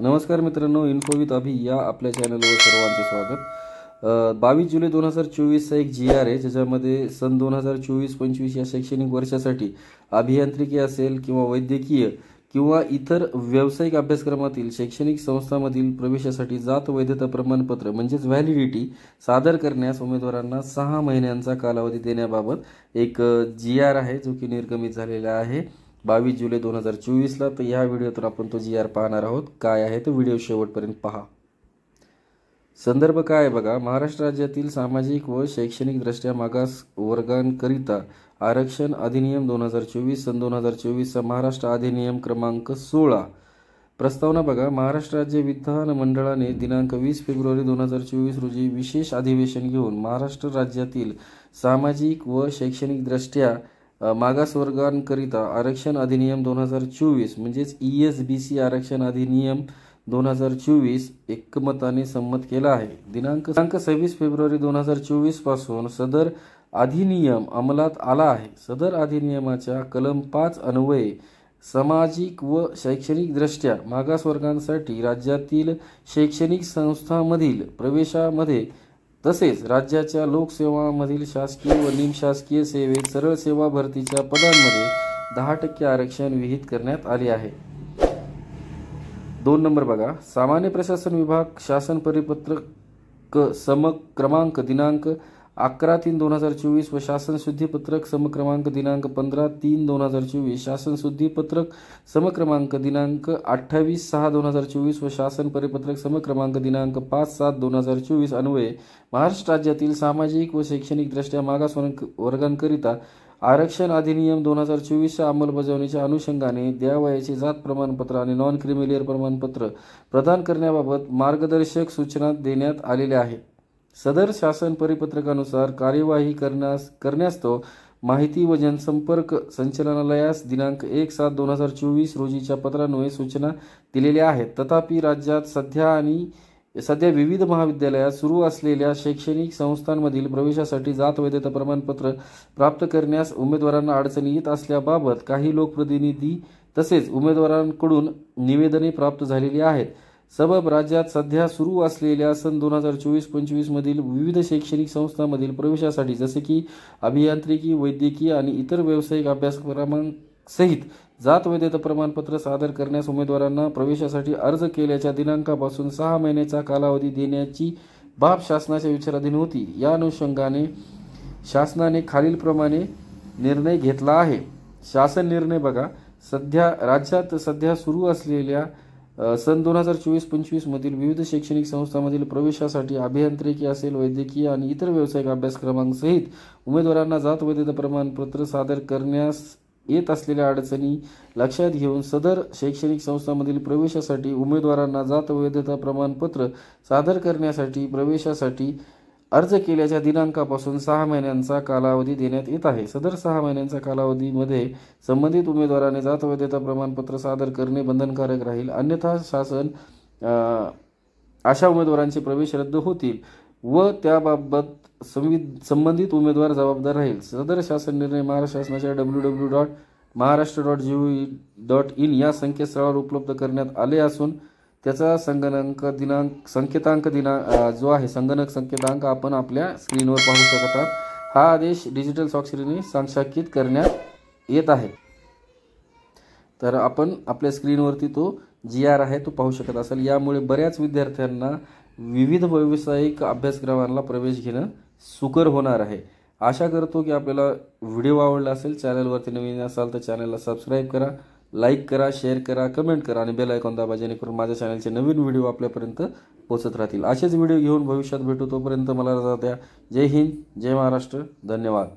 नमस्कार मित्रांनो, info with अभि या आपल्या चॅनलवर सर्वांचे स्वागत। 22 जुलै 2024 चा एक GR आहे, ज्याच्यामध्ये सन 2024-25 या शैक्षणिक वर्षासाठी अभियांत्रिकी असेल किंवा वैद्यकीय किंवा इतर व्यावसायिक अभ्यासक्रमातील शैक्षणिक संस्थांमधील प्रवेशासाठी जात वैधता प्रमाणपत्र म्हणजेच व्हॅलिडिटी सादर करण्यास उमेदवारांना 6 महिन्यांचा कालावधी देण्याबाबत एक GR आहे, जो की निर्गमित झालेला आहे 22 जुलै 2024 ला। तर या व्हिडिओतून आपण तो GR पाहणार आहोत। काय आहे तो व्हिडिओ शेवटपर्यंत पहा। संदर्भ काय आहे बघा, महाराष्ट्र राज्यातील सामाजिक व शैक्षणिक दृष्ट्या मागास वर्गांकरिता आरक्षण अधिनियम 2024 सन 2024 चा महाराष्ट्र अधिनियम क्रमांक 16। प्रस्तावना बघा, महाराष्ट्र राज्य विधान मंडळाने दिनांक 20 फेब्रुवारी 2024 रोजी विशेष अधिवेशन घेऊन महाराष्ट्र राज्यातील सामाजिक व शैक्षणिक दृष्ट्या मागासवर्गांकरिता आरक्षण अधिनियम 2024 म्हणजेच ESBC आरक्षण अधिनियम 2024 एकमताने संमत केला आहे। दिनांक 26 फेब्रुवारी 2024 पासून सदर अधिनियम अंमलात आला आहे। सदर अधिनियमाच्या कलम 5 अन्वये सामाजिक व शैक्षणिक दृष्ट्या मागासवर्गांसाठी राज्यातील शैक्षणिक संस्थांमधील प्रवेशामध्ये तसेच राज्याच्या लोकसेवांमधील शासकीय व निमशासकीय सेवेत सरळ सेवा भरतीच्या पदांमध्ये 10% आरक्षण विहित करण्यात आले आहे। 2 नंबर बघा, सामान्य प्रशासन विभाग शासन परिपत्रक क्रमांक दिनांक 11/3/2024 व शासन शुद्धीपत्रक क्रमांक दिनांक 15/3/2024 शासन शुद्धीपत्रक क्रमांक दिनांक 28/6/2024 व शासन परिपत्रक क्रमांक दिनांक 5/7/2024 अन्वये महाराष्ट्र राज्यातील सामाजिक व शैक्षणिक दृष्ट्या मागास वर्गांकरिता आरक्षण अधिनियम 2024 च्या अंमलबजावणीच्या अनुषंगाने द्यावयाचे जात प्रमाणपत्र आणि नॉन क्रिमिलियर प्रमाणपत्र प्रदान करण्याबाबत मार्गदर्शक सूचना देण्यात आलेल्या आहेत। सदर शासन परिपत्रकानुसार कार्यवाही करण्यास्तव माहिती व जनसंपर्क संचालनालयास दिनांक 1/7/2024 रोजीच्या पत्रान्वये सूचना दिलेल्या आहेत। तथापि राज्यात सध्या विविध महाविद्यालयात सुरू असलेल्या शैक्षणिक संस्थांमधील प्रवेशासाठी जात वैधता प्रमाणपत्र प्राप्त करण्यास उमेदवारांना अडचणी येत असल्याबाबत काही लोकप्रतिनिधी तसेच उमेदवारांकडून निवेदने प्राप्त झालेली आहेत। सबब राज्यात सध्या सुरू असलेल्या सन 2024-25 मधील विविध शैक्षणिक संस्थांमधील प्रवेशासाठी जसे की अभियांत्रिकी, वैद्यकीय आणि इतर व्यावसायिक अभ्यासक्रमांसहित जात वैधता प्रमाणपत्र सादर करण्यास उमेदवारांना प्रवेशासाठी अर्ज केल्याच्या दिनांकापासून 6 महिन्याचा कालावधी देण्याची बाब शासनाच्या विचाराधीन होती। या अनुषंगाने शासनाने खालीलप्रमाणे निर्णय घेतला आहे। शासन निर्णय बघा, राज्यात सध्या सुरू असलेल्या सन 2024-25 मधील विविध शैक्षणिक संस्थांमधील प्रवेशासाठी अभियांत्रिकी असेल, वैद्यकीय आणि इतर व्यावसायिक अभ्यासक्रमांसहित उमेदवारांना जात वैधता प्रमाणपत्र सादर करण्यास येत असलेल्या अडचणी लक्षात घेऊन सदर शैक्षणिक संस्थांमधील प्रवेशासाठी उमेदवारांना जात वैधता प्रमाणपत्र सादर करण्यासाठी प्रवेशासाठी अर्ज केल्याच्या दिनांकापासून 6 महिन्यांचा कालावधी देण्यात येत आहे। सदर 6 महिन्यांच्या कालावधीमध्ये संबंधित उमेदवाराने जात वैधता प्रमाणपत्र सादर करणे बंधनकारक राहील, अन्यथा शासन अशा उमेदवारांचे प्रवेश रद्द होतील व त्याबाबत संबंधित उमेदवार जबाबदार राहील। सदर शासन निर्णय महाराष्ट्र शासनाच्या www.maharashtra.gov.in या संकेतस्थळावर उपलब्ध करण्यात आले असून त्याचा संगणक संकेतांक आपण आपल्या स्क्रीनवर पाहू शकत आहात। हा आदेश डिजिटल स्वाक्षरीने संक्षेपित करण्यात येत आहे। तर आपण आपल्या स्क्रीनवरती तो GR आहे तो पाहू शकत असाल। यामुळे बऱ्याच विद्यार्थ्यांना विविध व्यावसायिक अभ्यासक्रमांना प्रवेश घेणं सुकर होणार आहे। आशा करतो की आपल्याला व्हिडिओ आवडला असेल। चॅनलवरती नवीन असाल तर चॅनलला सबस्क्राईब करा, लाईक करा, शेअर करा, कमेंट करा आणि बेल आयकॉन दाबा, जेणेकरून माझ्या चॅनलचे नवीन व्हिडिओ आपल्यापर्यंत पोहोचत राहतील। असेच व्हिडिओ घेऊन भविष्यात भेटू, तोपर्यंत मला रजा द्या। जय हिंद, जय महाराष्ट्र, धन्यवाद।